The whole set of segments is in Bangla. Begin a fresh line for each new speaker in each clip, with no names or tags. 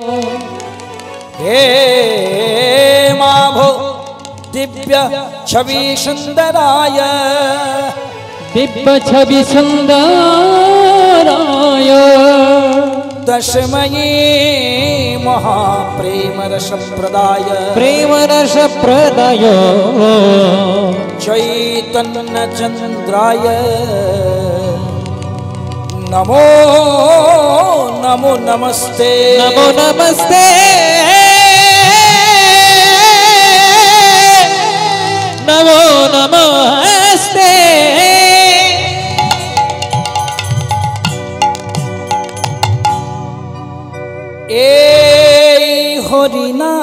हे माभो दिव्य छवि सुंदराय
दिव्य छवि सुंदराय
दशमये महाप्रेम रस प्रदाय चैतन्य चंद्राय नमो नमो नमस्ते
नमो नमस्ते नमो नमस्ते
ए हरिना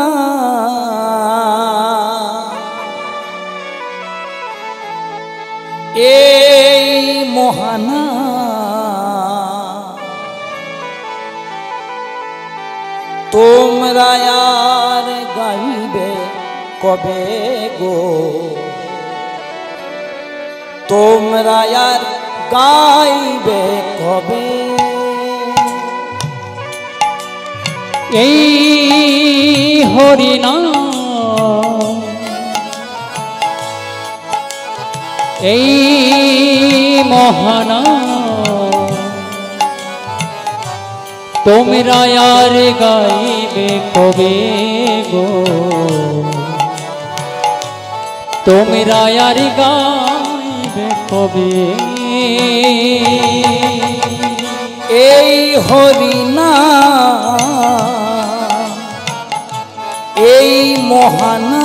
ए मोहना तोमरा यार गाइबे कबे गो तोमरा यार गाइबे कबे
हरिना महाना तोमरा यार गाइबे कबे गो तोमरा यार गाइबे कबे
हरिना मोहना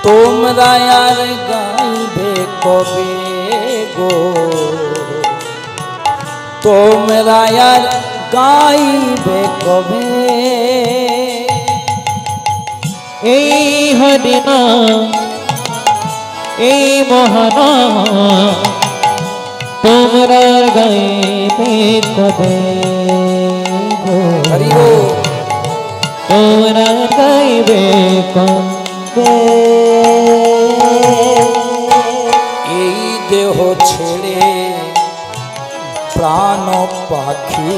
तोमरा यार गाइबे कबे गो तोमरा यार गाइबे कबे
हरिना मोहना तोमरा गाइबे कबे गो तोमरा गाइबे कबे
देह छेड़े प्राण पाखी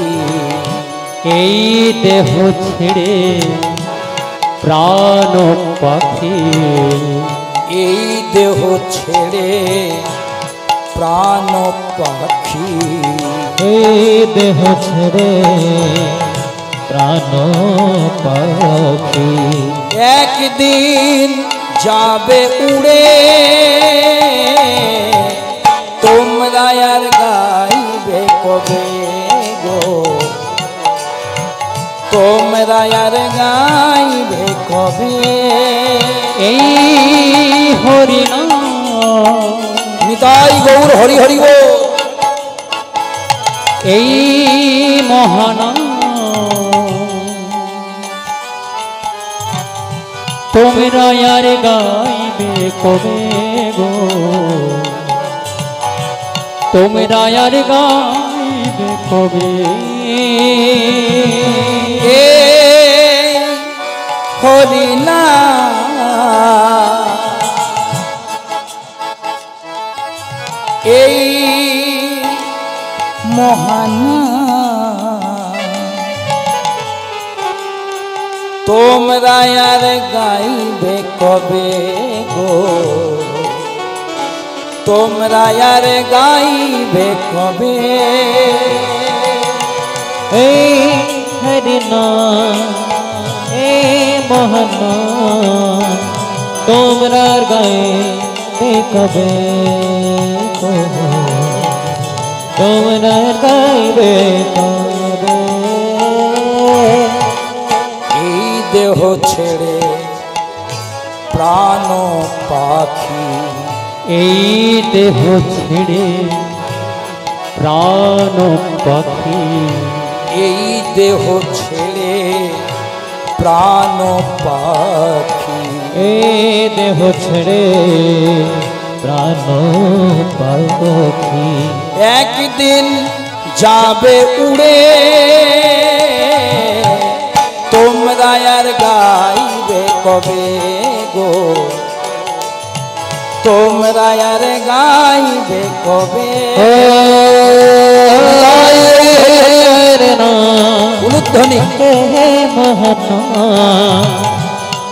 देह छेड़े प्राण पाखी
देह छेड़े प्राण पाखी
देह छेड़े प्राण पाखी
एक दिन जाबे उड़े तोमरा यार गाइबे कबे गो तोमरा यार गाइबे कबे
हरिना
निताई गौर हरि हरि गो
महाना तोमरा यार गाइबे कबे गो तोमरा यार गाइबे कबे
हरिना मोहना तोमरा यार गाइबे कबे गो तोमरा यार गाइबे कबे
हरिना मोहना तोमरा गाइबे कबे गो तोमरा गाइबे कबे
देह छेड़े प्राण पाखी
देह छेड़े प्राण पाखी
देह छेड़े प्राण पाखी
देह छेड़े प्राण पाखी
एक दिन जाबे उड़े तोमरा यार गाइबे कबे गो तोमरा यार गाइबे कबे ধ্বনি
হে মহানা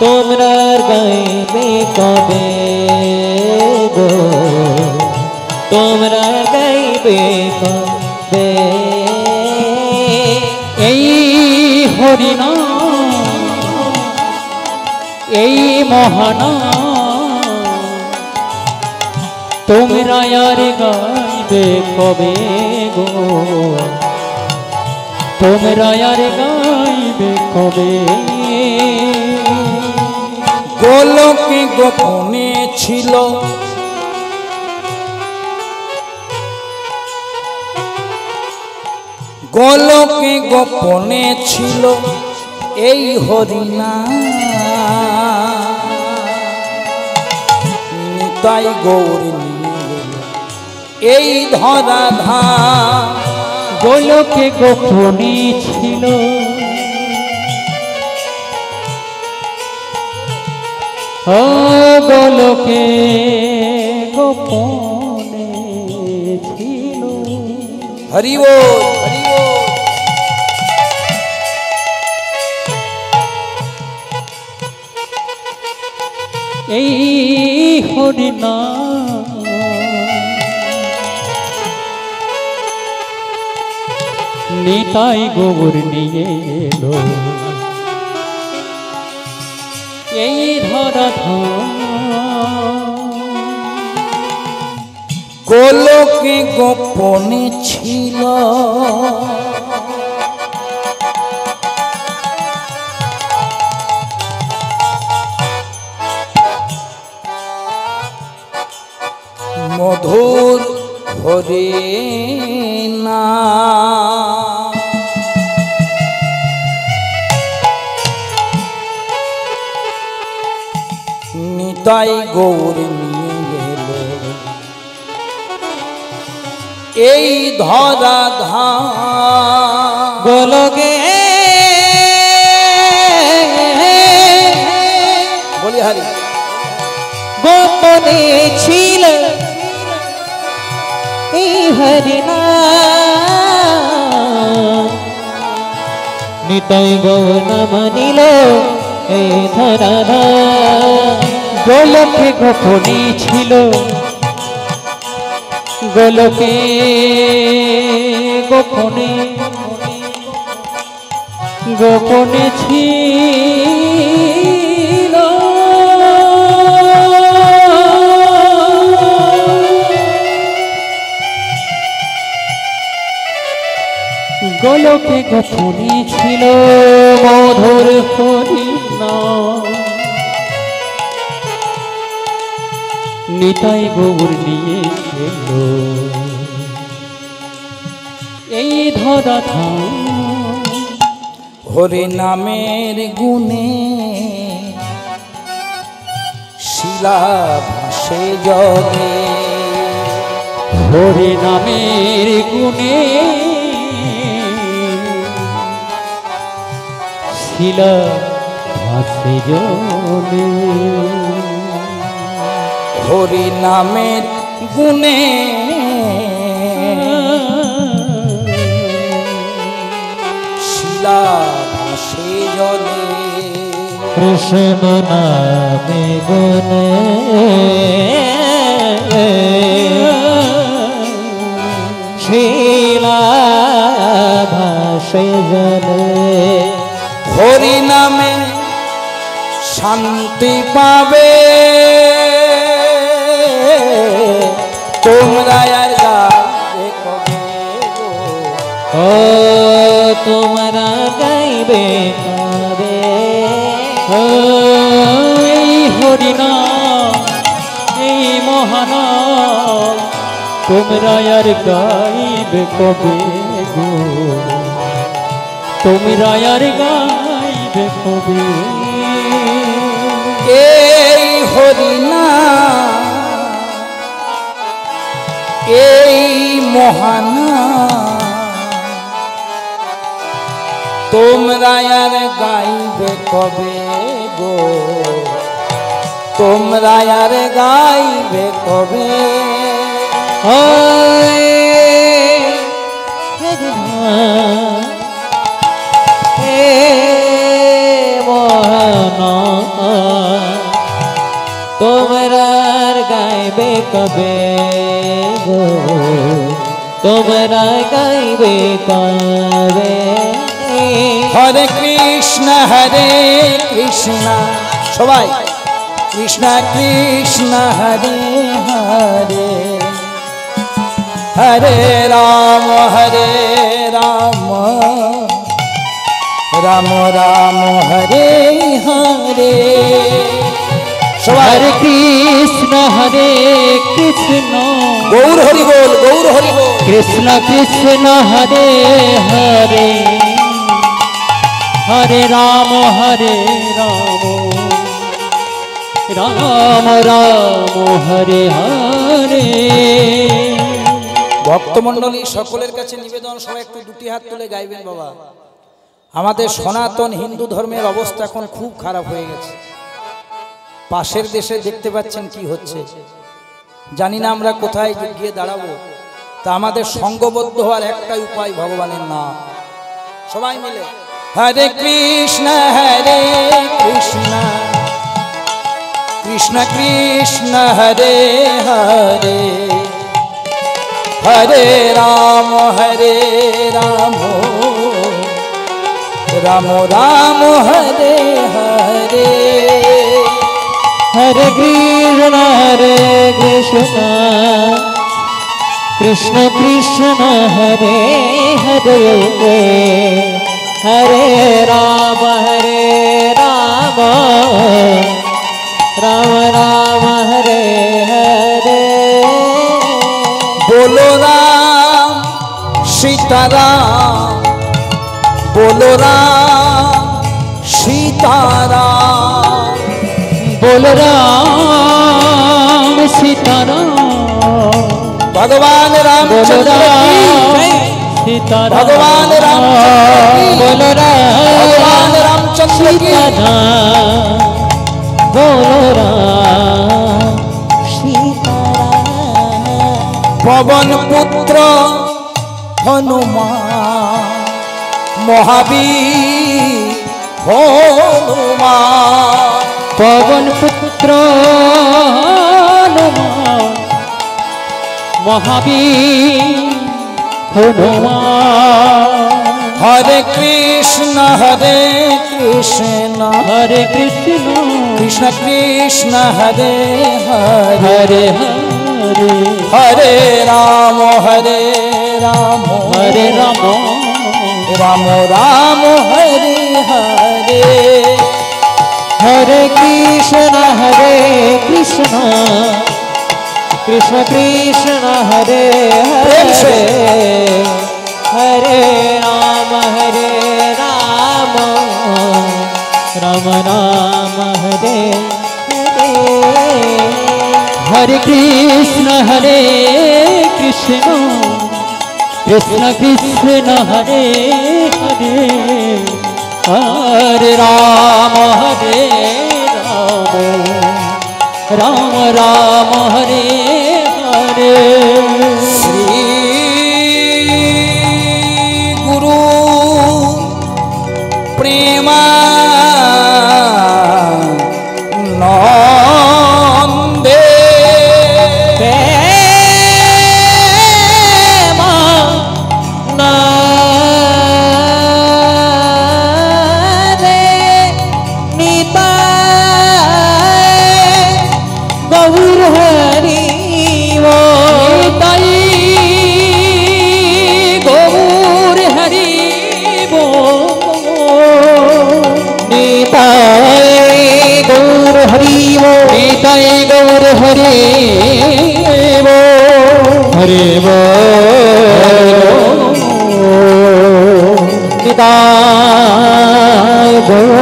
তোমরা গাইবে কবে গো তোমরা গাইবে কবে এই হরিনা এই মহানা তোমরা আর গাইবে কবে গো তোমরা আর গাইবে কবে
গোলকে গোপনে ছিল গোলকে গোপনে ছিল এই হরিনা নিতাই গৌর এই ধরা ধাম
গোলকে গোপনে ছিল ও গোলকে গোপনে ছিল
হরি বল হরি বল
এই হরিনা নিতাই গৌর নিয়ে এলো এই ধরা
গোলকে গোপনে ছিল মধুর হরিনা নিতাই গৌর নিয়ে গেল এই ধরা ধাম
গোলকে
বলি হরি
গোপনে ছিল এই হরিনা নিতাই গৌর নাম নিল এই ধরা গোলকে গোপনে ছিল গোলকে গোপনে গোপনে ছিল গোলকে গোপনে ছিল মধুর হরিনা নিতাই গৌর নিয়ে এলো এই ধরা
হরি নামের গুণে শিলা ভাসে জগে
হরি নামের গুণে শিলা ভাসে জলে
হরি নামের গুণে শিলা ভাসে জলে
কৃষ্ণ নামে গুণে শিলা ভাসে জলে
হরি নামে শান্তি পাবে তোমরা আর গাবে কবে গো
ও তোমরা গাইবে কবে এই হরিনা এই মহানা তোমরা আর গাইবে কবে গো তোমরা আর গাইবে কবে
এই হরিনা এই মহানা তোমরা আর গাইবে কবে গো তোমরা আর গাইবে কবে
হে মোহন তোমরা গাইবে কবে গো তোমরা গাইবে কবে
হরে কৃষ্ণ সবাই কৃষ্ণ কৃষ্ণ হরে হরে হরে রাম রাম রাম হরে হরে সবাই
হরে কৃষ্ণ
গৌর হরি বল
কৃষ্ণ কৃষ্ণ হরে হরে হরে রাম রাম রাম হরে হরে
ভক্তমণ্ডলী সকলের কাছে নিবেদন সবাই একটু দুটি হাত তুলে গাইবেন বাবা। আমাদের সনাতন হিন্দু ধর্মের অবস্থা এখন খুব খারাপ হয়ে গেছে। পাশের দেশে দেখতে পাচ্ছেন কি হচ্ছে, জানি না আমরা কোথায় গিয়ে দাঁড়াবো। তা আমাদের সঙ্গবদ্ধ হওয়ার একটাই উপায় ভগবানের নাম। সবাই মিলে হরে কৃষ্ণ কৃষ্ণ কৃষ্ণ হরে হরে হরে রাম রাম রাম হরে হরে
हरे कृष्ण कृष्ण कृष्ण हरे हरे हरे राम राम राम हरे हरे
बोलो राम सीताराम बोलो राम सीताराम
बोल राम सीताराम
भगवान राम
बोल राम सीताराम
भगवान राम
बोल
भगवान रामचंद्र की
बोल राम सीताराम
पवन पुत्र हनुमान महावीर हनुमान
पवन पुत्र हनुमान महावीर हनुमान
हरे कृष्ण
हरे कृष्ण
कृष्ण कृष्ण हरे हरे
हरे हरे
हरे राम
हरे राम
राम राम हरे हरे
हरे कृष्ण कृष्ण कृष्ण हरे हरे हरे राम राम राम हरे हरे हरे कृष्ण कृष्ण कृष्ण हरे हरे हरे राम राम राम हरे हरे
श्री गुरु प्रेमानंदे
गौर हरि हरे वो निताय गौर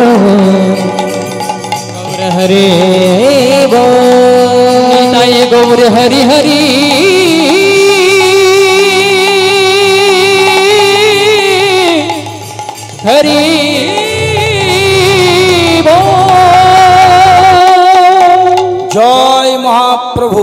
हरे वो निताय गौर हरि हरि हरि
जय महाप्रभु।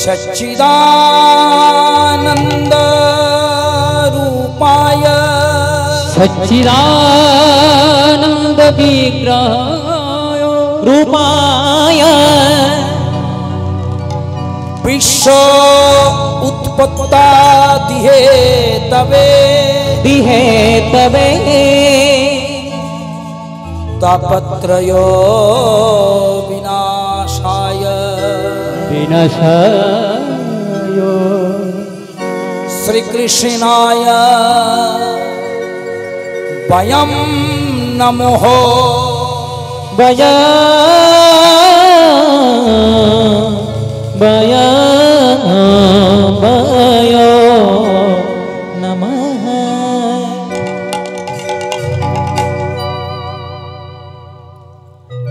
सच्चिदानंद रूपाय
सच्चिदानंद विग्रहाय रूपाय
विश्व उत्पत्तादिहे तबे तापत्रय विनाशाय श्री कृष्णाय वयं नमः
नमः।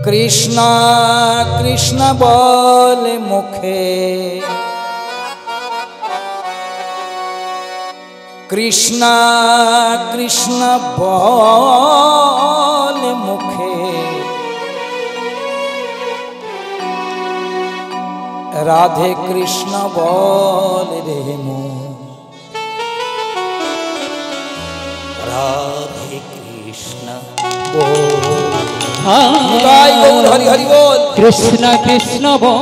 कृष्ण कृष्ण बोल मुखे कृष्ण कृष्ण बोल मुखे राधे कृष्ण बोल रे मुँह राधे कृष्ण बोल हरि हरि बोल
कृष्ण कृष्ण बोल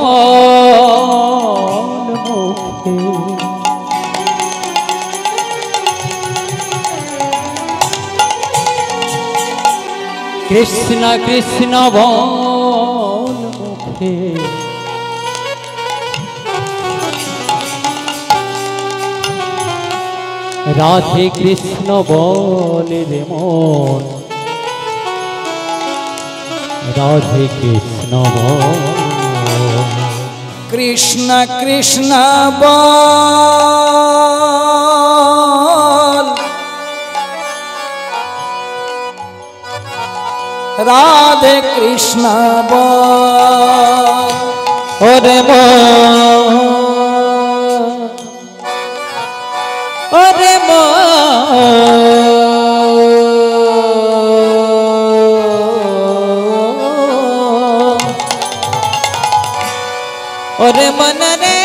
मुखे कृष्ण कृष्ण बोल मुखे राधे कृष्ण बोल रे मन राधे कृष्ण बोल
कृष्ण कृष्ण बोल राधे कृष्ण बोल
ओरे ओरे मन रे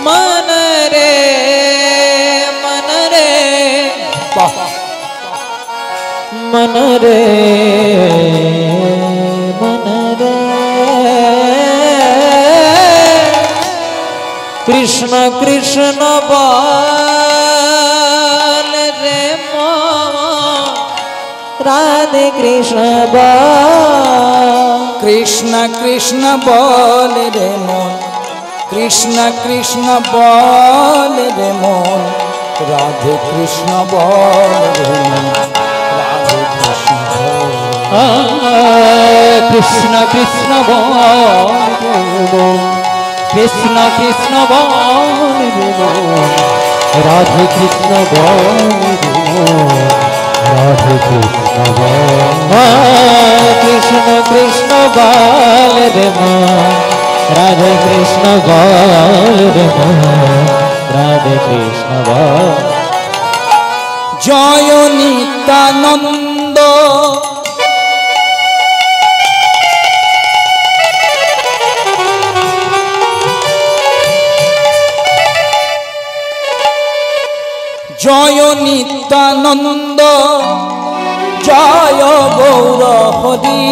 मन रे मन रे मन रे मन रे कृष्ण कृष्ण बोल रे राधे कृष्ण बोल
कृष्ण कृष्ण बोल रे मोन कृष्ण कृष्ण बोल रे मोन राधे कृष्ण बोल रे मोन राधे कृष्ण बोल
कृष्ण कृष्ण बोल रे मोन कृष्ण कृष्ण बोल रे मोन राधे कृष्ण बोल रे मोन राधे कृष्ण बोल कृष्ण कृष्ण बोल रे मोन राधे कृष्ण बोल रे मोन राधे कृष्ण बोल
जय नित्यानंद जय नित्यानंद जय गौर हरि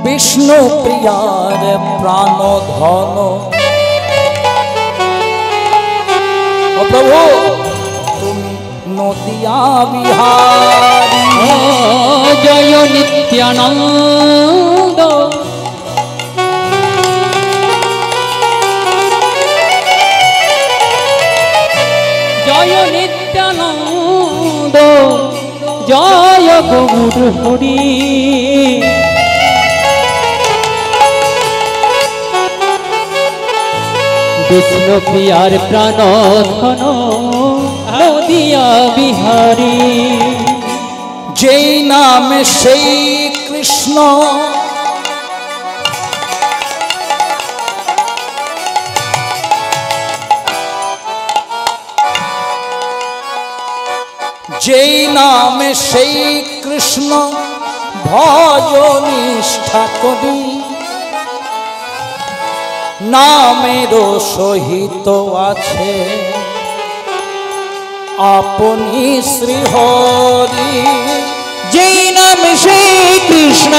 विष्णु प्रियार प्राण धन ओ प्रभु तुम नदिया बिहारी
जय नित्यानंद जय नित्यानंद जय गौर हरि विष्णु प्रियार प्राण धन नदिया बिहारी
जय नाम से कृष्ण যেই নামে সেই কৃষ্ণ ভজনিষ্ঠা করি, নামেরও সহিত আছে আপনি শ্রীহরি।
যেই নাম সেই কৃষ্ণ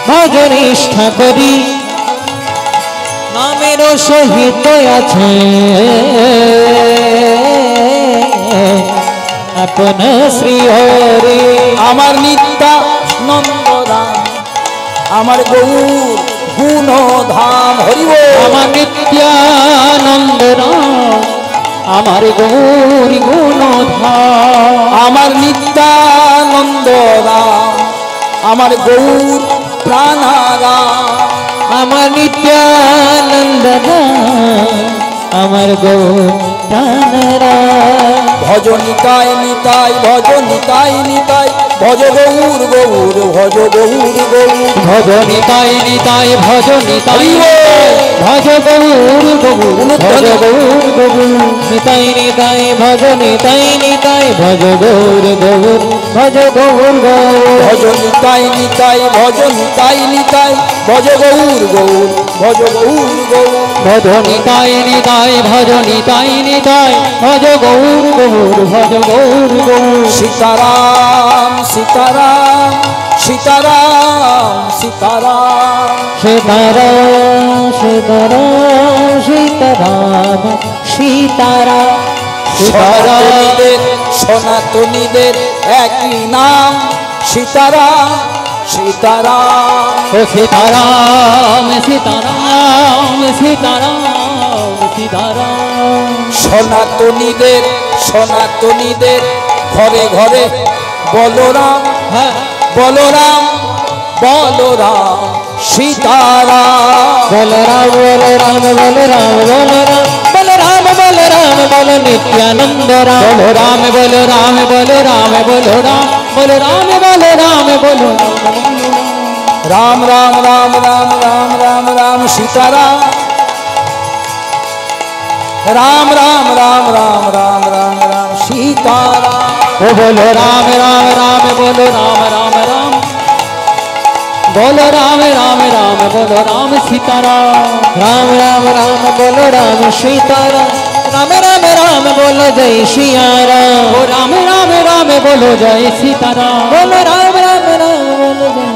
ভজনিষ্ঠা করি, নামেরও সহিত আছে আপন শ্রী হরি।
আমার নিত্যানন্দরাম, আমার গৌর গুণধাম হরি বল।
আমার নিত্যানন্দ রাম, আমার গৌরী গুণধাম।
আমার নিত্যানন্দরাম, আমার গৌর প্রাণারাম।
আমার নিত্যানন্দ রাম, আমার গৌর প্রাণরাম।
ভজ নিতাই নিতাই, ভজ নিতাই নিতাই, ভজ গৌর গৌর, ভজ গৌর গৌর।
ভজ নিতাই নিতাই, ভজ নিতাই নিতাই, ভজ গৌর গৌর, ভজ গৌর গৌর। নিতাই নিতাই, ভজ নিতাই নিতাই, ভজ গৌর গৌর, ভজ গৌর গৌর।
ভজ নিতাই নিতাই, ভজ নিতাই নিতাই, ভজ গৌর গৌর, ভজ গৌর গৌর।
ভজ নিতাই নিতাই, ভজ নিতাই নিতাই, ভজ গৌর গৌর, ভজ গৌর গৌর।
সীতারাম সীতারাম, সীতারাম সীতারাম।
সীতারাম সীতারাম, সীতারাম সীতারাম।
সনাতনীদের সনাতনীদের একই নাম সীতারাম সীতারাম।
ও সীতারাম সীতারাম, সীতারাম সীতারাম।
সনাতনীদের সনাতনীদের ঘরে ঘরে বলরাম
হ্যাঁ
বলরাম বলরাম সীতারাম।
বলরাম বলরাম বলরাম বলরাম বলরাম বলরাম বল নিত্যানন্দ রাম। বলরাম বলরাম বলরাম বলরাম বলরাম বলরাম বল।
রাম রাম রাম রাম রাম রাম রাম সীতারাম। রাম রাম রাম রাম রাম রাম রাম সীতারাম।
ও বলো রাম রাম রাম বলো রাম রাম রাম, বলো রাম রাম রাম বলো রাম সীতারাম। রাম রাম রাম বলো রাম সীতারাম, রাম রাম রাম বলো জয় সিয়া রাম। ও রাম রাম রাম বলো জয় সীতারাম। বলো রাম রাম রাম বলো জয়।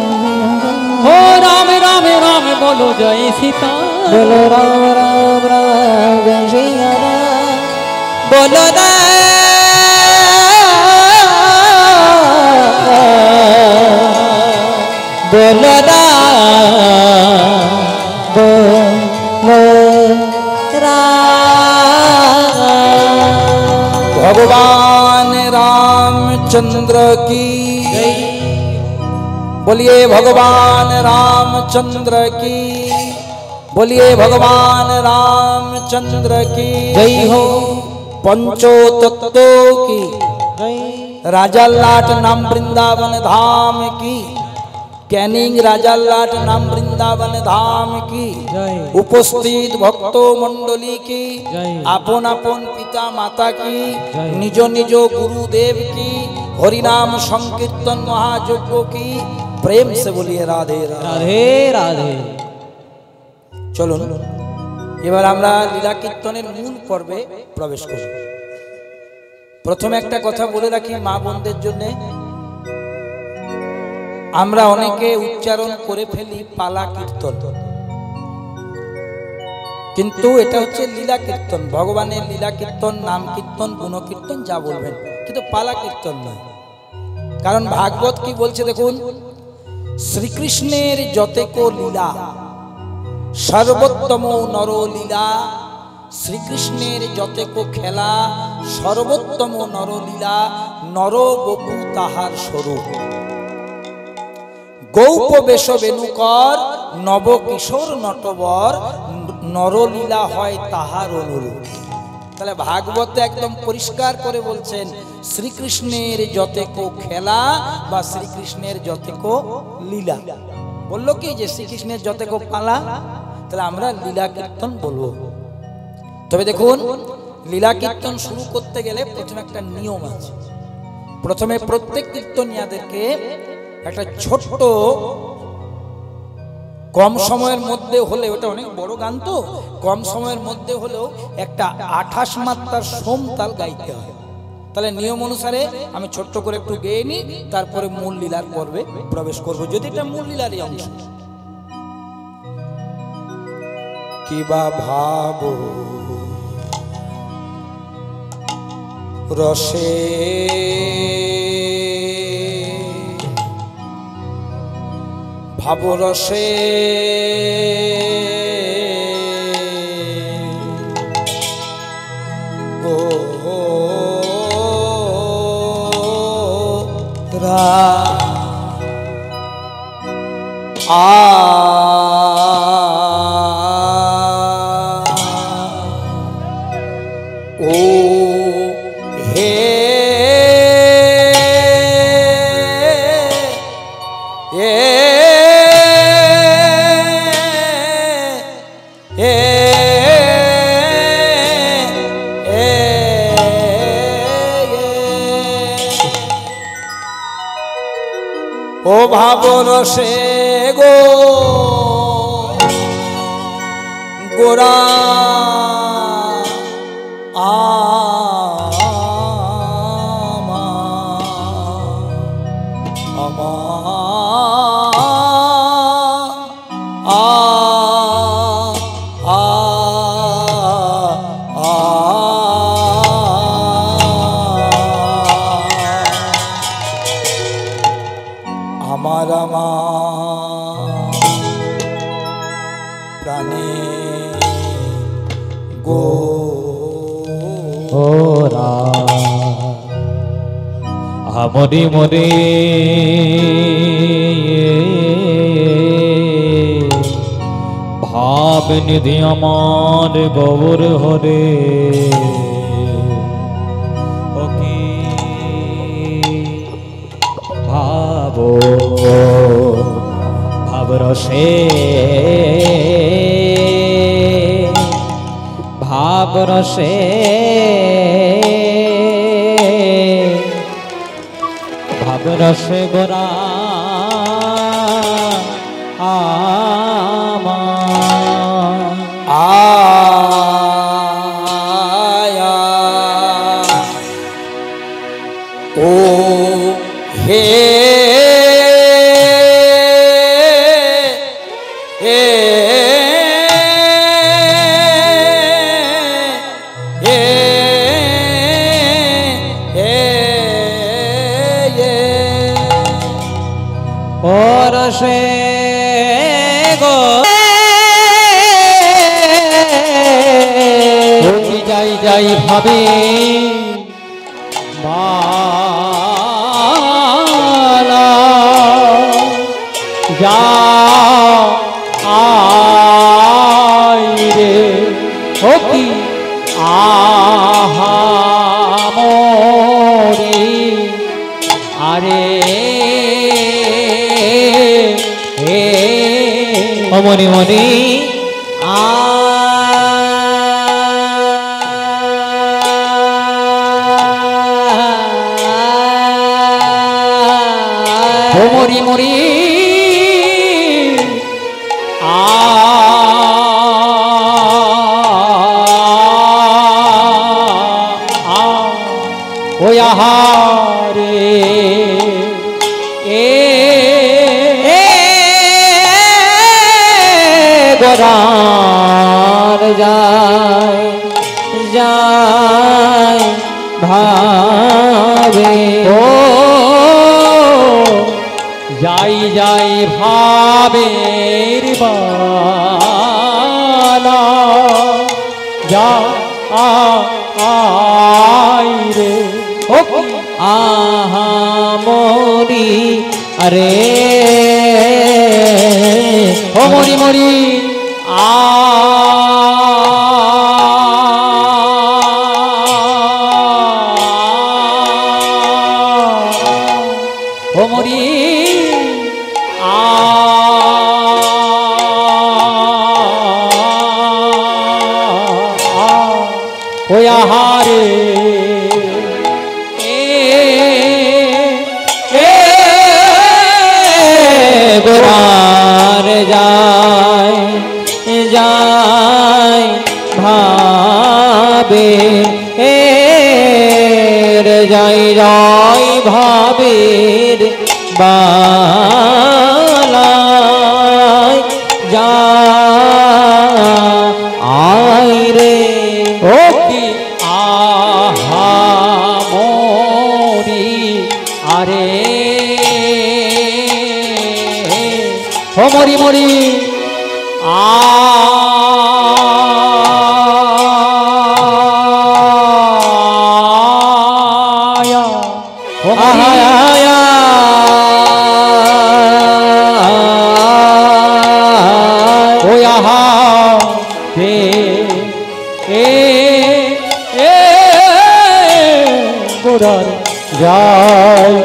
ও রাম রাম রাম বলো জয় সীতা। বলো রাম রাম রাম জয় সিয়া রাম। বলো বলো
भगवान रामचंद्र की बोलिए, भगवान रामचंद्र की बोलिए, भगवान रामचंद्र की
जय हो।
पंचो तत्व की राजा लाट नाम वृंदावन धाम की, कैनिंग राजा लाट नाम वृंदावन धाम की, उपस्थित भक्तो मंडली की, आपन आपन पिता माता की, निजो निजो गुरुदेव की, हरिनाम संकीर्तन महायज्ञ की प्रेम से बोलिए राधे
राधे राधे।
চলুন এবার আমরা লীলা কীর্তনের মূল পর্বে প্রবেশ করব। প্রথমে একটা কথা বলে রাখি মা বোনদের জন্য, আমরা অনেকে উচ্চারণ করে ফেলি পালা কীর্তন, কিন্তু এটা হচ্ছে লীলা কীর্তন, ভগবানের লীলা কীর্তন, নাম কীর্তন, গুণ কীর্তন যা বলবেন, কিন্তু পালা কীর্তন নয়। কারণ ভাগবত কি বলছে দেখুন, শ্রীকৃষ্ণের যতেকো লীলা সর্বোত্তম নরলীলা, শ্রীকৃষ্ণের যতেকো খেলা সর্বোত্তম নরলীলা, নর গোপু তাহার স্বরূপ। গৌপ বেশ বেণুকর নব কিশোর নটবর, নরলীলা হয় তাহার অনুরূপ। তাহলে ভাগবতে একদম পরিষ্কার করে বলছেন শ্রীকৃষ্ণের যতেকো খেলা বা শ্রীকৃষ্ণের যতেকো লীলা। বললো কি যে শ্রীকৃষ্ণের যতেকো পালা, তাহলে আমরা লীলা কীর্তন বলবো। তবে দেখুন লীলা কীর্তন শুরু করতে গেলে প্রথমে একটা নিয়ম আছে। প্রথমে প্রত্যেক কীর্তনিয়াদেরকে একটা ছোট্ট কম সময়ের মধ্যে হলে, ওটা অনেক বড় গান তো, কম সময়ের মধ্যে হলেও একটা 28 মাত্রার সোম তাল গাইতে হয়। তাহলে নিয়ম অনুসারে আমি ছোট্ট করে একটু গেয়ে নিই, তারপরে মূল লীলার পর্বে প্রবেশ করব, যদি এটা মূল লীলারই অংশ। কিবা ভাবো রসে ভাবো রসে ও হে ও ভাবরসে গো গোরা আমার প্রাণে গো
ওরা আমরি মরে ভাব নিধি আমার গৌর হরে ওকে ভাবো ভাবরসে ভাবরসে ভাবরসে গোরা
আয়া ও হে
পরশে গো যাই যাই ভাবে মালা যা আই রে ও কি আহা মোরে আরে মনি মনি মরি মরি ও আহারে গোরার যায় যায় ভাবে ও যাই যাই ভাবে বালা যা আই রে ও আহা মরি আরে ও মরি মরি ও মরি ও ও আহারে গোরার যায় যায় ভাবে যাই যাই ভাবের বালায় যা আই রে ও কি আহা মরি আরে ও মরি মরি আয়া ও আয়া ও আহা কে গোরার যায়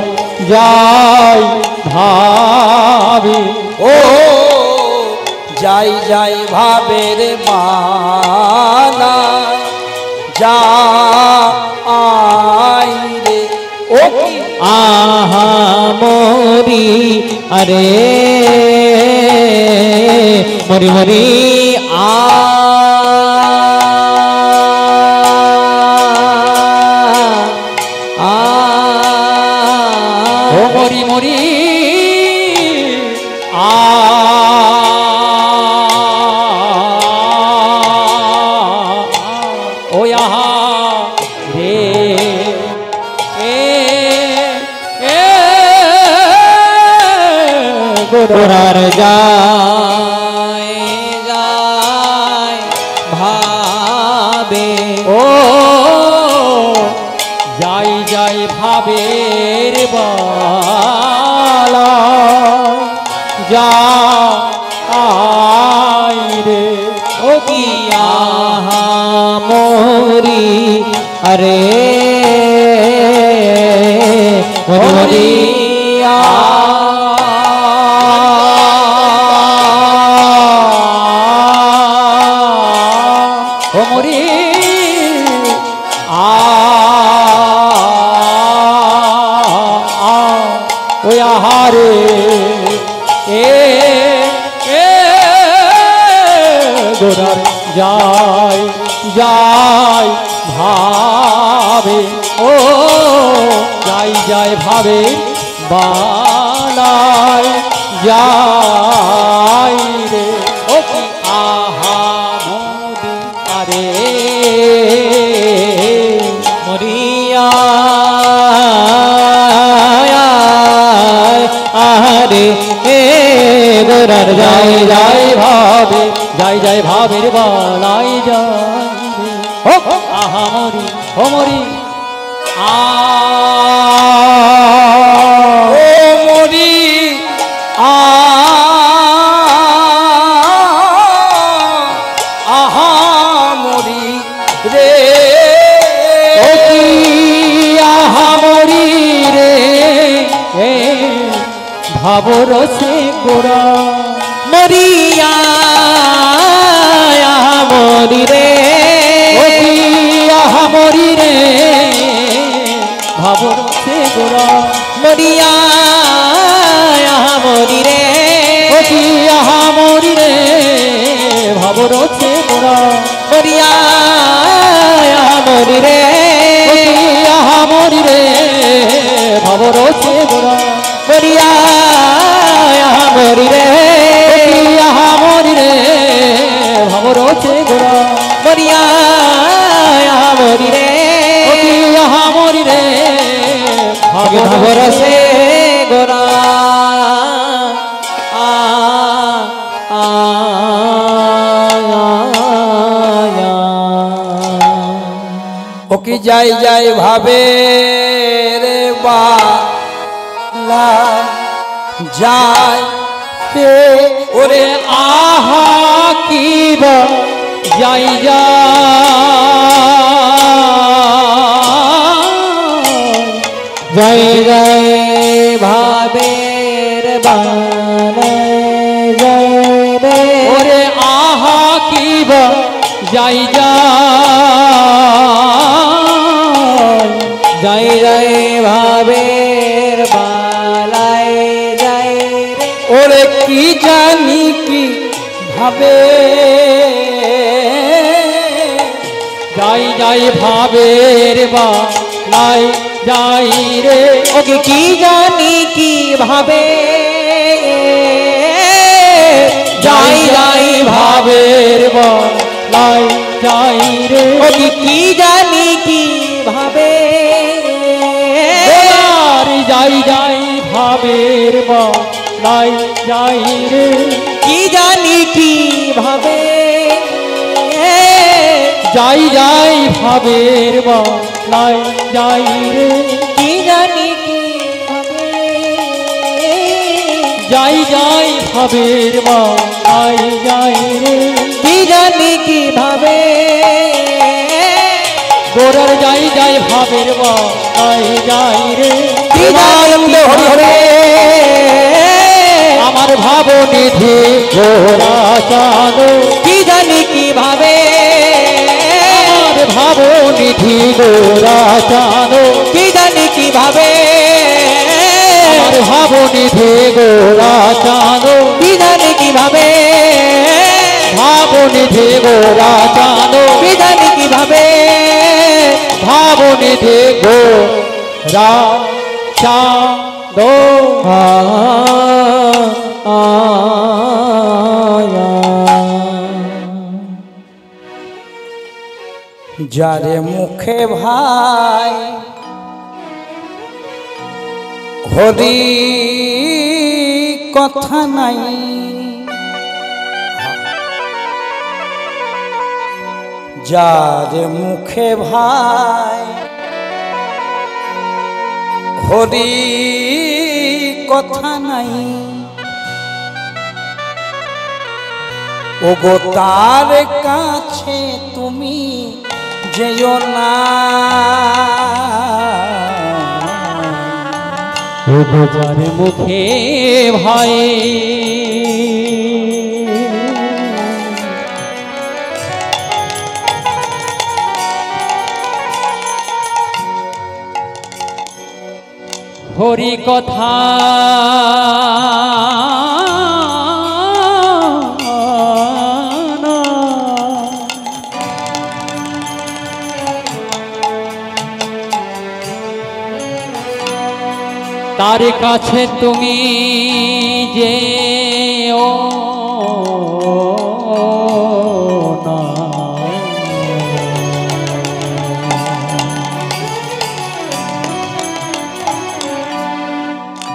যায় ভাবি
ও যাই যাই ভাবের মালা যা আই রে ও কি
আহা মরি আরে মরি মরি ও মরি মরি ও আহা রে গোরার যায় যায় ভাবে ও যাই যাই ভাবের বালা যা আই রে ও কি আহা মরি আরে মরি ও মরি ওই আহারে গোরার যায় যায় ভাবে ও যাই যায় ভাবে বালায় যাই রে ও কি আহা মোদি আরে মরিয়া আরে গোরার যায় যায় ভাবে যাই যায় ভাবের বালাই যায় ও আহা মরি ও মরি
ও মরি আহা মরি রে
ও কি আহা মরি রে ভাবর সে গোরা মরিয়া আহা মরি রে ও কি আহা মরি রে ভাবর সে গোরা মরিয়া আহা মরি রে ও কি আহা মরি রে ভাবর সে গোরা মরিয়া আহা মরি রে ও কি আহা মরি রে ভাবর সে গোরা মরিয়া আহা মরি রে ও কি আহা মরি রে ভাবর সে গোরা মরিয়া আহা মরি রে ও কি আহা মরি রে ভাবর সে গোরা
ও কি যাই যাই ভাবে রে বালা যায় রে
ওরে আহা কি বা যাই যাই যাই ভাবের বালে যাই রে ওরে আহা কি বা যাই যাই ভাবের বালাই যাই রে
ওকে কি জানি কি ভাবে
যাই যাই ভাবের বালাই যাই রে
ওকে কি জানি কি ভাবে
আর যাই যাই ভাবের বালাই যাই রে
কি জানি কি ভাবে
যাই যাই ভাবের বালাই যাই রে
কি জানি কি ভাবে
যাই যাই ভাবের বালাই যাই রে
কি জানি কি ভাবে
গোরার যাই যাই ভাবের বালাই যাই রে
কি জানি হরি হরে
আমার ভাবনিধি গোরা চাঁদো
কি জানি কি ভাবে
আমার ভাবনিধি গোরা চাঁদো
কি জানি কি ভাবে
আমার ভাবনিধি গোরা চাঁদো
কি জানি কি ভাবে
ভাবনিধি গোরা চাঁদো
কি জানি কি ভাবে
ভাবনিধি গোরা চাঁদো
যারে মুখে ভাই হরি কথা নাই, যার মুখে ভাই হরি কথা নাই, ওগো তার কাছে তুমি যেও না।
যার মুখে ভাই হরি কথা তার কাছে তুমি যেও না।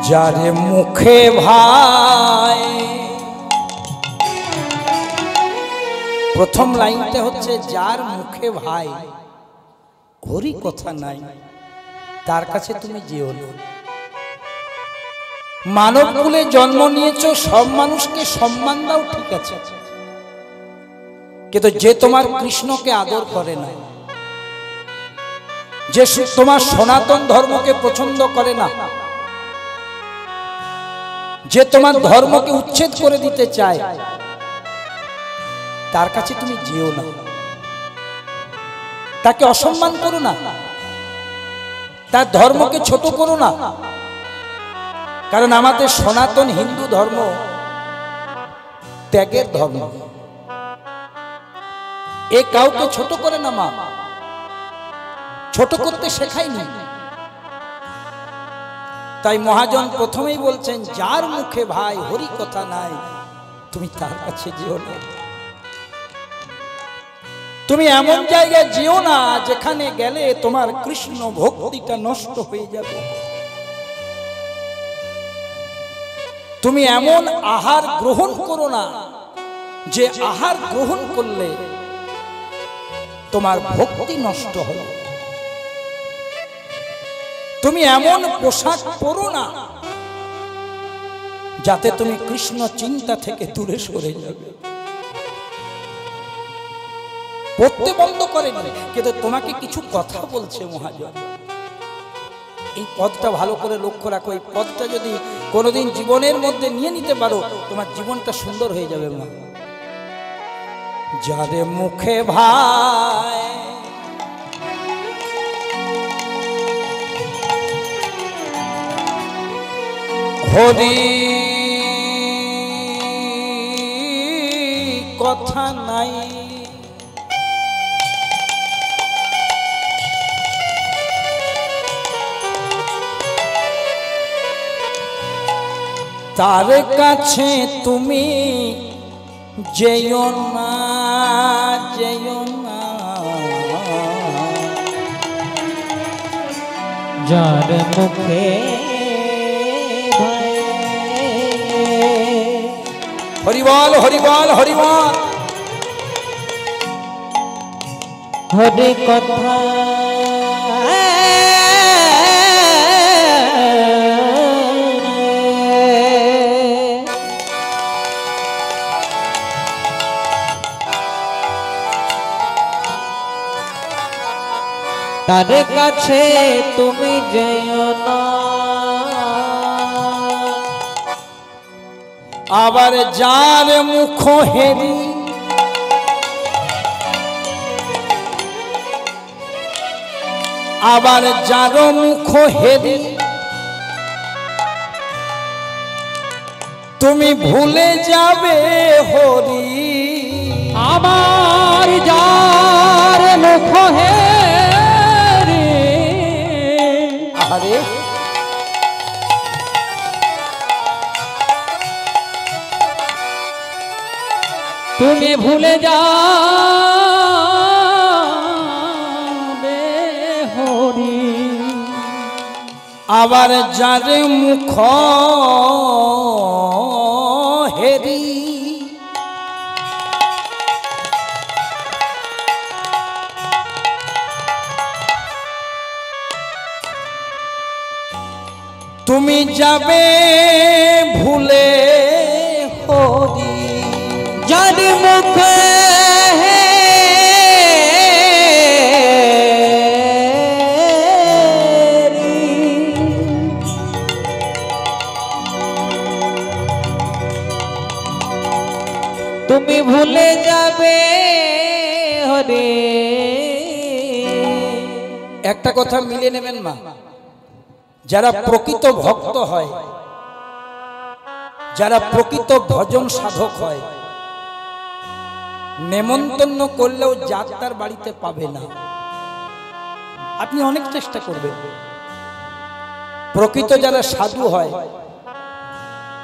যারে মুখে ভাই, প্রথম লাইনটা হচ্ছে যার মুখে ভাই হরি কথা নাই তার কাছে তুমি যেও না। মানব কুলে জন্ম নিয়েছো, সব মানুষকে সম্মান দাও, ঠিক আছে, কিন্তু যে তোমার কৃষ্ণকে আদর করে না, যে তোমার সনাতন ধর্মকে পছন্দ করে না, যে তোমার ধর্মকে উচ্ছেদ করে দিতে চায়, তার কাছে তুমি যেও না, তাকে অসম্মান করো না, তার ধর্মকে ছোট করো না। কারণ আমাদের সনাতন হিন্দু ধর্ম ত্যাগের ধর্ম, এ কাউকে ছোট করে না, মা ছোট করতে শেখায়নি। তাই মহাজন প্রথমেই বলছেন যার মুখে ভাই হরি কথা নাই তুমি তার কাছে যেও না। তুমি এমন জায়গায় যেও না যেখানে গেলে তোমার কৃষ্ণ ভক্তিটা নষ্ট হয়ে যাবে। তুমি এমন আহার গ্রহণ করো না যে আহার গ্রহণ করলে তোমার ভক্তি নষ্ট হবে। তুমি এমন পোশাক পরো না যাতে তুমি কৃষ্ণ চিন্তা থেকে দূরে সরে যাবে। পড়তে বন্ধ করেনি, কিন্তু তোমাকে কিছু কথা বলছে মহাজন। এই পদটা ভালো করে লক্ষ্য রাখো। এই পদটা যদি কোনোদিন জীবনের মধ্যে নিয়ে নিতে পারো, তোমার জীবনটা সুন্দর হয়ে যাবে মা। যারে মুখে ভাই হরি কথা নাই, তার কাছে তুমি যেও না, যেও না,
যার মুখে
হরিবল হরিবল হরিবল।
হরি কথা তার কাছে তুমি যেও না,
আবার যার মুখ হেরি আবার যার মুখ হেরি তুমি ভুলে যাবে হরি।
আমার যার মুখ হেরি
আরে
তুমি ভুলে যাবে হরি।
আবার যার মুখ হেরি তুমি যাবে ভুলে হরি।
যার মুখে তুমি ভুলে যাবে হরে।
একটা কথা মিলে নেবেন মা, যারা প্রকৃত ভক্ত হয়, যারা প্রকৃত ভজন সাধক হয়, নেমন্তন্ন করলেও যাত্রার বাড়িতে পাবে না। আপনি অনেক চেষ্টা করবেন। প্রকৃত যারা সাধু হয়,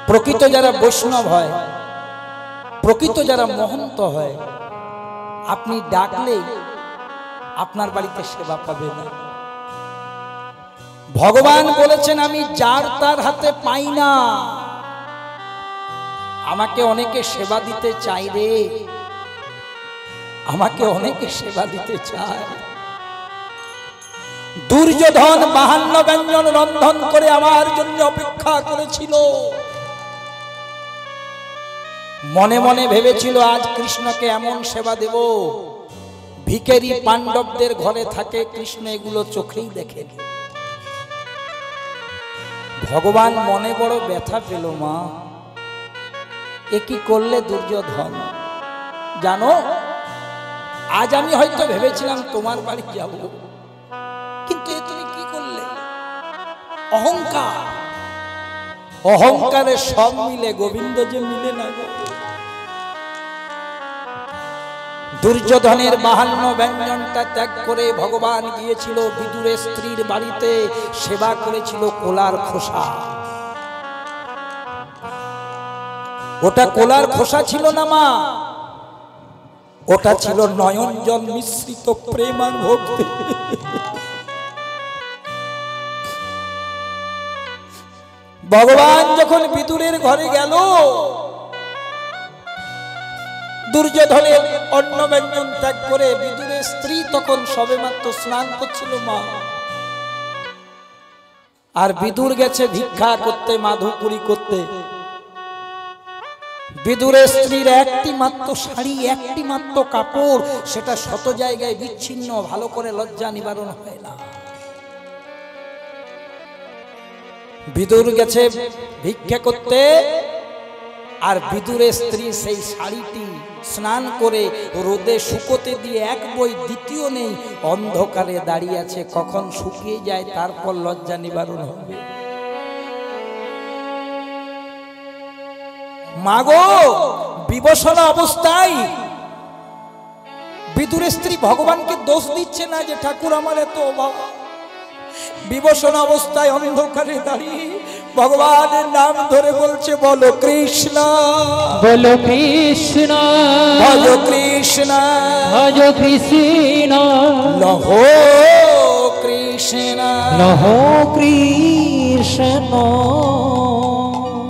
প্রকৃত যারা বৈষ্ণব হয়, প্রকৃত যারা মহন্ত হয়, আপনি ডাকলেই আপনার বাড়িতে সেবা পাবে না। ভগবান বলেছেন আমি যার তার হাতে পাই না। আমাকে অনেকে সেবা দিতে চাই রে, আমাকে অনেকে সেবা দিতে চায়। দুর্যোধন 52 ব্যঞ্জন রন্ধন করে আমার জন্য অপেক্ষা করেছিল। মনে মনে ভেবেছিল আজ কৃষ্ণকে এমন সেবা দেব, ভিখারি পাণ্ডবদের ঘরে থাকে, কৃষ্ণ এগুলো চোখেই দেখে। ভগবান মনে বড় ব্যথা পেল মা, এ কি করলে দুর্যোধন? জানো, আজ আমি হয়তো ভেবেছিলাম তোমার বাড়ি যাব, কিন্তু এ তুমি কি করলে? অহংকার, অহংকারে সব মিলে, গোবিন্দ যে মিলে না। দুর্যোধনের 52 ব্যঞ্জনটা ত্যাগ করে ভগবান গিয়েছিল বিদুরের স্ত্রীর বাড়িতে, সেবা করেছিল কোলার খোসা। ওটা কোলার খোসা ছিল না মা, ওটা ছিল নয়ন জল মিশ্রিত প্রেম আর ভক্তি। ভগবান যখন বিদুরের ঘরে গেল, দুর্যোধনের অন্ন ব্যঞ্জন ত্যাগ করে বিদুরের স্ত্রী তখন সবেমাত্র স্নান করছিল মা। আর বিদুর গেছে ভিক্ষা করতে, মাধুপুরি করতে। বিদুরের স্ত্রীর একটি মাত্র শাড়ি, একটি মাত্র কাপড়, সেটা শত জায়গায় বিচ্ছিন্ন, ভালো করে লজ্জা নিবারণ হয় না। বিদুর গেছে ভিক্ষা করতে, আর বিদুরের স্ত্রী সেই শাড়িটি স্নান করে রোদে শুকোতে দিয়ে এক বই দ্বিতীয় নেই, অন্ধকারে দাঁড়িয়ে আছে, কখন শুকিয়ে যায় তারপর লজ্জা নিবারণ হবে। মাগো, বিবসনা অবস্থায় বিদুরের স্ত্রী ভগবানকে দোষ দিচ্ছে না যে ঠাকুর আমার এত অভাব। বিবসনা অবস্থায় অন্ধকারে দাঁড়িয়ে ভগবানের নাম ধরে বলছে বলো কৃষ্ণ
বলো কৃষ্ণ
ভজ কৃষ্ণ
ভজ কৃষ্ণ
লহ কৃষ্ণ
লহ কৃষ্ণ।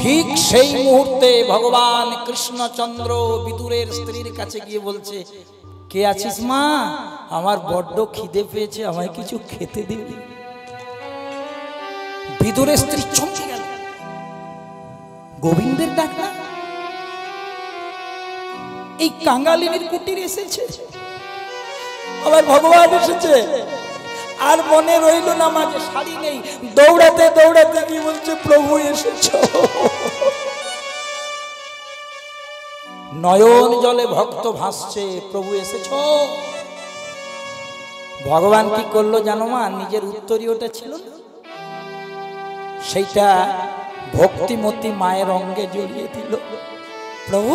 ঠিক সেই মুহূর্তে ভগবান কৃষ্ণচন্দ্র বিদুরের স্ত্রীর কাছে গিয়ে বলছে, কে আছিস মা? আমার বড্ড খিদে পেয়েছে, আমায় কিছু খেতে দিবি? বিদুরের স্ত্রী চমকে গেল, গোবিন্দের ডাক না, এই কাঙ্গালিনীর কুটির এসেছে, আবার ভগবান এসেছে। আর মনে রইল না মাঝে শাড়ি নেই, দৌড়াতে দৌড়াতে কি বলছে, প্রভু এসেছ। নয়ন জলে ভক্ত ভাসছে, প্রভু এসেছ। ভগবান কি করলো জানো মা? নিজের উত্তরীয়টা ছিল না, সেইটা ভক্তিমতী মায়ের অঙ্গে জড়িয়ে দিল। প্রভু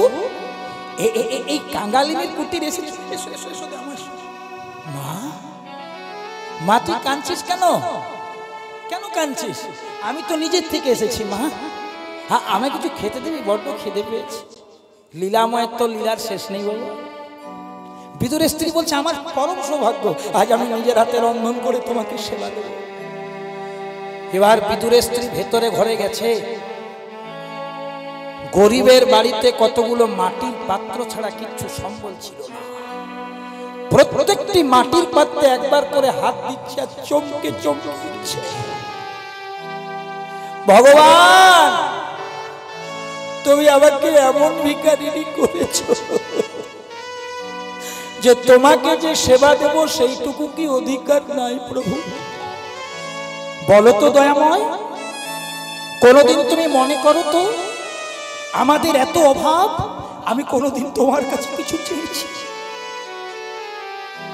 এই কাঙ্গালিনীর কুটির এসেছে, মা মা তুই কাঁদছিস কেন? কেন কাঁদছিস? আমি তো নিজের থেকে এসেছি মা। হ্যাঁ, আমায় কিছু খেতে দিবি? বড্ড খিদে পেয়েছি। লীলাময়ের তো লীলার শেষ নেই বলো। বিদুরের স্ত্রী বলছে, আমার পরম সৌভাগ্য, আজ আমি নিজের হাতে রন্ধন করে তোমাকে সেবা দেব। এবার বিদুরের স্ত্রী ভেতরে ঘরে গেছে। গরিবের বাড়িতে কতগুলো মাটির পাত্র ছাড়া কিচ্ছু সম্বল ছিল না। প্রত্যেকটি মাটির পাত্রে একবার করে হাত দিচ্ছে আর চমকে চমকে উঠছে, ভগবান তুমি আমাকে এমন ভিখারিনী করেছো যে তোমাকে যে সেবা দেব সেইটুকু কি অধিকার নাই প্রভু? বলো তো দয়াময়, কোনদিন তুমি মনে করো তো আমাদের এত অভাব, আমি কোনদিন তোমার কাছে কিছু চেয়েছি?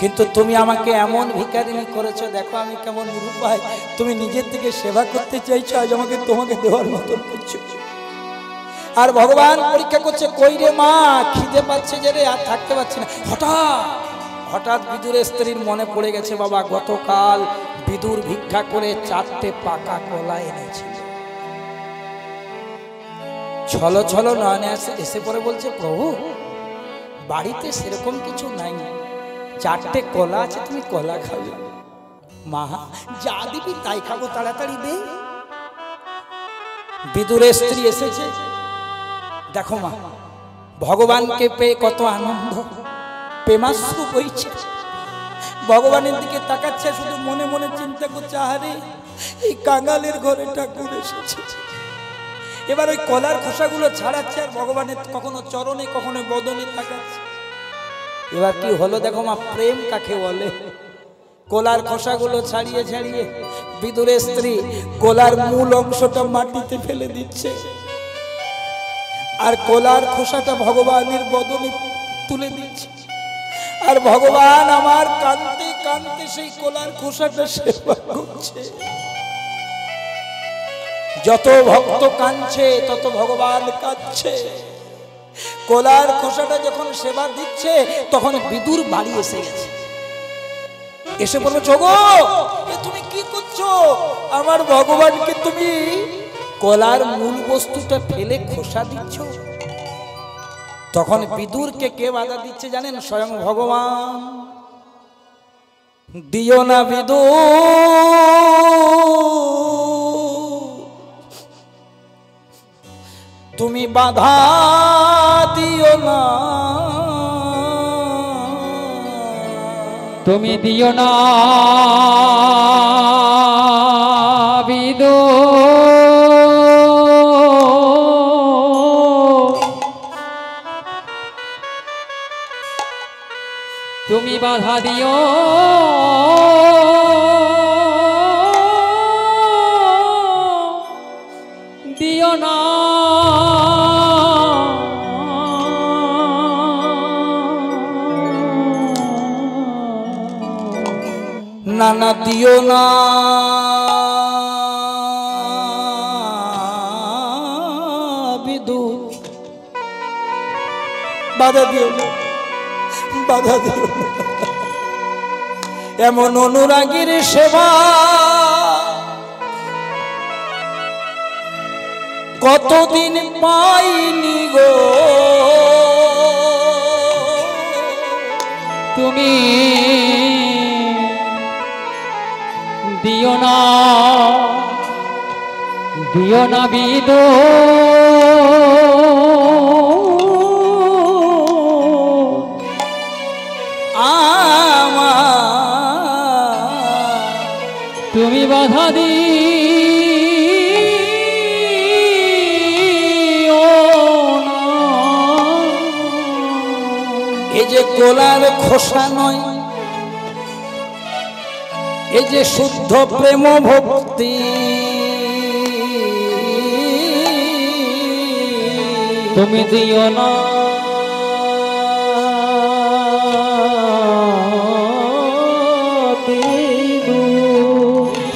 কিন্তু তুমি আমাকে এমন ভিখারিনী করেছো, দেখো আমি কেমন নিরুপায়, তুমি নিজের থেকে সেবা করতে চাইছো, আজ আমাকে তোমাকে দেওয়ার মতন করছো। আর ভগবান পরীক্ষা করছে, কই রে মা, খিদে পাচ্ছে যে রে, আর থাকতে পারছি না। হঠাৎ বিদুরের স্ত্রীর মনে পড়ে গেছে, বাবা গতকাল বিদুর ভিক্ষা করে 4টে পাকা কলা এনেছিল। ছলো ছলো নয়নে এসে পরে বলছে, প্রভু বাড়িতে সেরকম কিছু নাই, 4টে কলা আছে, তুমি কলা খাবে। মা যা দিবি তাই খাবো, তাড়াতাড়ি দে। বিদুরের স্ত্রী এসেছে, দেখো মা ভগবানকে পেয়ে কত আনন্দ, প্রেমাশ্রু বইছে, ভগবানের দিকে তাকাচ্ছে, শুধু মনে মনে চিন্তা করছে, আরে এই কাঙালের ঘরে ঠাকুর এসেছে। এবার ওই কলার খোসাগুলো ছাড়াচ্ছে আর ভগবানের কখনো চরণে কখনো বদনে তাকাচ্ছে। এবার কি হলো দেখো মা, প্রেম কাকে বলে। কলার খোসাগুলো ছাড়িয়ে ছাড়িয়ে বিদুরের স্ত্রী কলার মূল অংশটা মাটিতে ফেলে দিচ্ছে, আর কলার খোসাটা ভগবানের বদনে তুলে দিচ্ছে। আর ভগবান আমার কাঁদতে কাঁদতে সেই কলার খোসাটা সেবা করছে। যত ভক্ত কাঁদছে তত ভগবান কাঁদছে। কলার খোসাটা যখন সেবা দিচ্ছে তখন বিদুর বাড়ি এসে গেছে, এসে বলবে, চগো তুমি কি করছো? আমার ভগবানকে তুমি কলার মূল বস্তুটা ফেলে খোসা দিচ্ছ। তখন বিদুরকে কে বাধা দিচ্ছে জানেন? স্বয়ং ভগবান। দিও না বিদুর, তুমি বাধা দিও না,
তুমি দিও না বিদুর, তুমি বাধা দিও দিও না,
না না দিও না বিদুর, বাধা দিও না, বাধা দিও না। এমন অনুরাগীর সেবা কতদিন পাইনি গো
তুমি দিও না বিদ তুমি বাধা দিও না।
এই যে গোলার খোসা নয়, এই যে শুদ্ধ প্রেম ভক্তি,
তুমি দিও না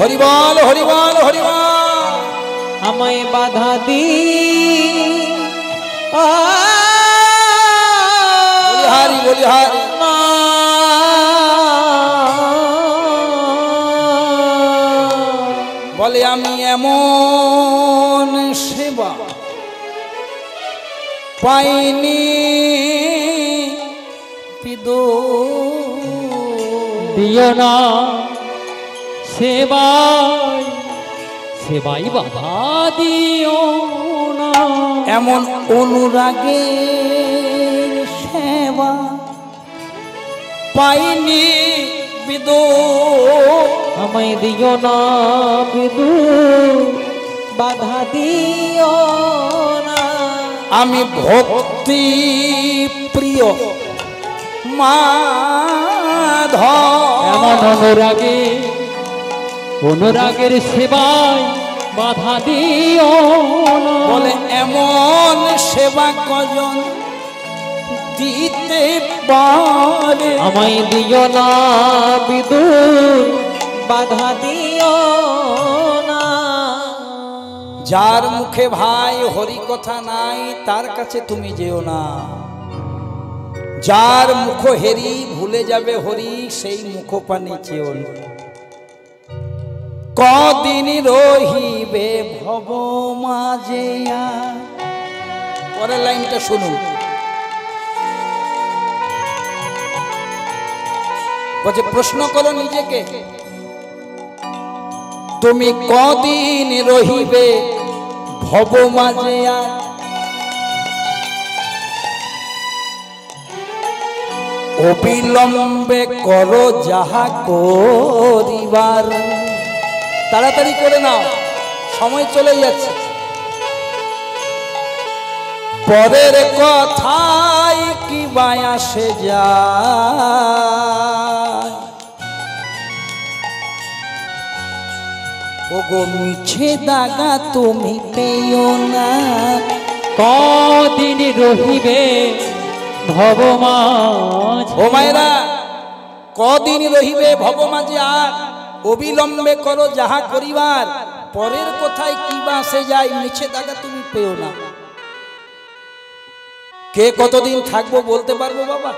হরিবল হরিবল হরিবল।
আমায় বাধা দি
বলিহারি বলিহারি। বলে আমি এমন সেবা পাইনি পিদো
দিও না সেবাই বাধা দিও না।
এমন অনুরাগের সেবা পাইনি বিদু,
আমায় দিও না বিদু বাধা দিও না।
আমি ভক্তি প্রিয় মাধব,
এমন অনুরাগের সেবায় বাধা দিও না।
বলে এমন সেবা কজন দিতে পারে,
আমায় দিও না বিদু বাধা দিও না।
যার মুখে ভাই হরি কথা নাই তার কাছে তুমি যেও না। যার মুখ হেরি ভুলে যাবে হরি সেই মুখ পানে চেও না। কদিন রহিবে ভব মাঝে। পরের লাইনটা শুনুন, বলছে প্রশ্ন করো নিজেকে, তুমি কদিন রহিবে ভব মাঝে। অবিলম্বে করো যাহা করিবার। তাড়াতাড়ি করে নাও, সময় চলে যাচ্ছে। পরের কথায় কি বায়াসে যায়, ওগো মিছে দাগা তুমি পেও না।
কদিন রহিবে ভবমাঝ,
ও মায়েরা কদিন রহিবে ভবমাঝে, আর অবিলম্বে করো যাহা করিবার। পরের কথায় কি বাসে যায়, মিছে দাগা তুমি পেও না। কে কতদিন থাকবো বলতে পারবো বাবা?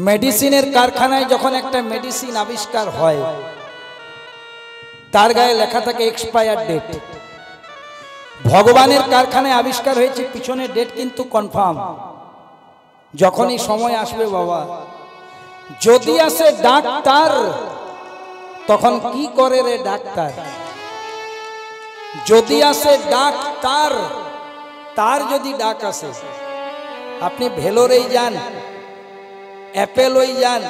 মেডিসিনের কারখানায় যখন একটা মেডিসিন আবিষ্কার হয় তার গায়ে লেখা থাকে এক্সপায়ার ডেট। ভগবানের কারখানায় আবিষ্কার হয়েছে, পিছনে ডেট কিন্তু কনফার্ম। যখনই সময় আসবে বাবা, যদি আসে ডাক্তার, তখন কি করে রে ডাক্তার? যদি আসে ডাক্তার, তার যদি ডাক আসে, আপনি ভেলোরেই যান, অ্যাপেলোই যান,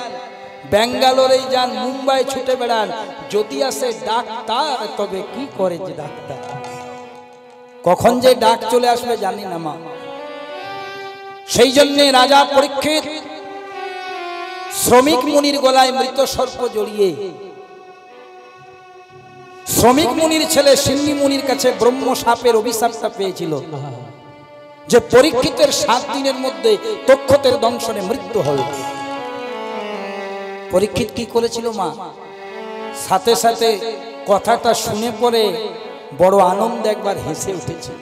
ব্যাঙ্গালোরেই যান, মুম্বাই ছুটে বেড়ান, যদি আসে ডাক্তার, তবে কি করে যে ডাক্তার? কখন যে ডাক চলে আসবে জানি না মা। সেই জন্যে রাজা পরীক্ষিত শ্রমিক মুনির গলায় মৃত সর্প জড়িয়ে, শ্রমিক মুনির ছেলে সিন্নি মুনির কাছে ব্রহ্ম সাপের অভিশাপটা পেয়েছিল যে পরীক্ষিতের 7 দিনের মধ্যে তক্ষতের দংশনে মৃত্যু হবে। পরীক্ষিত কি করেছিল মা? সাথে সাথে কথাটা শুনে পরে বড় আনন্দ একবার হেসে উঠেছিল।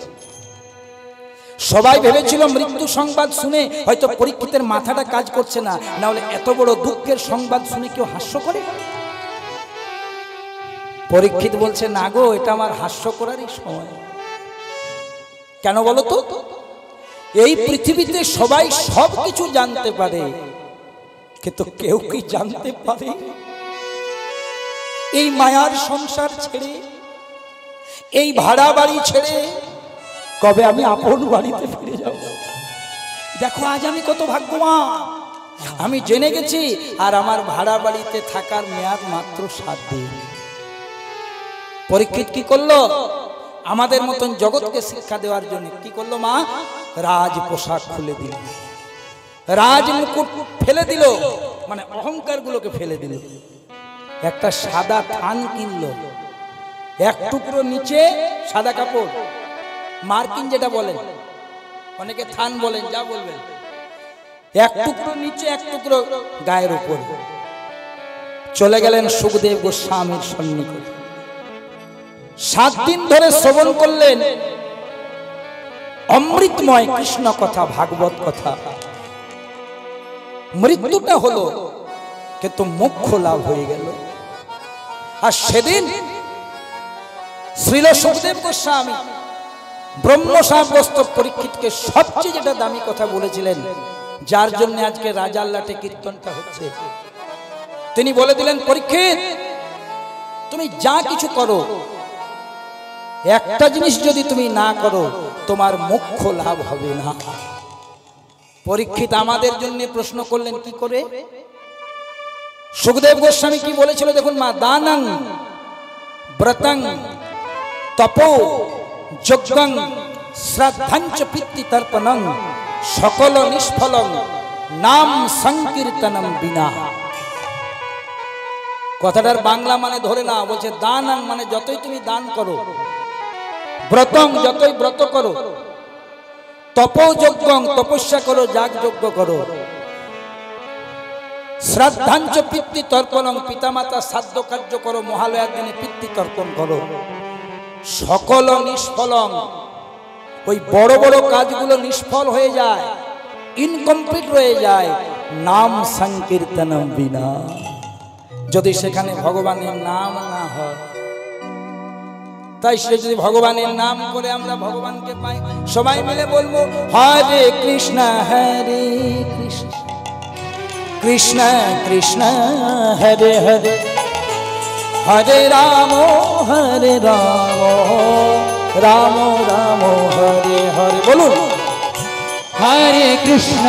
সবাই ভেবেছিল মৃত্যু সংবাদ শুনে হয়তো পরীক্ষিতের মাথাটা কাজ করছে না, না হলে এত বড় দুঃখের সংবাদ শুনে কেউ হাস্য করে? পরীক্ষিত বলছে না গো, এটা আমার হাস্য করারই সময়। কেন বলো তো? এই পৃথিবীতে সবাই সব কিছু জানতে পারে, কিন্তু কেউ কি জানতে পারে এই মায়ার সংসার ছেড়ে, এই ভাড়া বাড়ি ছেড়ে কবে আমি আপন বাড়িতে ফিরে যাব? দেখো আজ আমি কত ভাগ্যবান, আমি জেনে গেছি আর আমার ভাড়া বাড়িতে থাকার মেয়াদ মাত্র 7 দিন। পরীক্ষিত কি করলো? আমাদের মতন জগৎকে শিক্ষা দেওয়ার জন্য কি করলো? মা রাজ পোশাক খুলে দিল, রাজ মুকুট ফেলে দিল, মানে অহংকার গুলোকে ফেলে দিল। একটা সাদা থান কিনলো, এক টুকরো নিচে সাদা কাপড়, মার্কিন যেটা বলেন, অনেকে থান বলেন, যা বলবেন, এক টুকরো নিচে এক টুকরো গায়ের উপর। চলে গেলেন সুখদেব গোস্বামীর সন্নিকটে। 7 দিন ধরে শ্রবণ করলেন অমৃতময় কৃষ্ণ কথা, ভাগবত কথা। মৃত্যুটা হলো, কিন্তু মোক্ষ লাভ হয়ে গেল। আর সেদিন শ্রীল সুখদেব গোস্বামী ব্রহ্ম সাব্যস্ত পরীক্ষিতকে সবচেয়ে যেটা দামি কথা বলেছিলেন, যার জন্য আজকে রাজার লাটে কীর্তনটা হচ্ছে, তিনি বলে দিলেন, পরীক্ষিত তুমি যা কিছু করো, একটা জিনিস যদি তুমি না করো তোমার মোক্ষ লাভ হবে না। পরীক্ষিত আমাদের জন্য প্রশ্ন করলেন, কি করে? সুখদেব গোস্বামী কি বলেছিল দেখুন মা, দানং ব্রতং তপো যজ্ঞং শ্রাদ্ধাঞ্চ পিতৃ তর্পণং সকল নিষ্ফলং নাম সংকীর্তনম বিনা। কথাটার বাংলা মানে ধরে না, বলছে দানং মানে যতই তুমি দান করো, ব্রতং যতই ব্রত করো, তপোযজ্ঞং তপস্যা করো, যাগযজ্ঞ করো, শ্রাদ্ধাঞ্চ পিতৃ তর্পণং পিতামাতা শ্রাদ্ধ কার্য করো, মহালয়ার দিনে পিতৃ তর্পণ করো, সকল নিষ্ফলং, ওই বড় বড় কাজগুলো নিষ্ফল হয়ে যায়, ইনকমপ্লিট রয়ে যায়, নাম সংকীর্তনম বিনা, যদি সেখানে ভগবানের নাম না হয়। তাই সে যদি ভগবানের নাম করে আমরা ভগবানকে পাই, সবাই মিলে বলবো হরে কৃষ্ণ হরে কৃষ্ণ কৃষ্ণ কৃষ্ণ হরে হরে, হরে রাম রাম রাম হরে হরে। বলুন
হরে কৃষ্ণ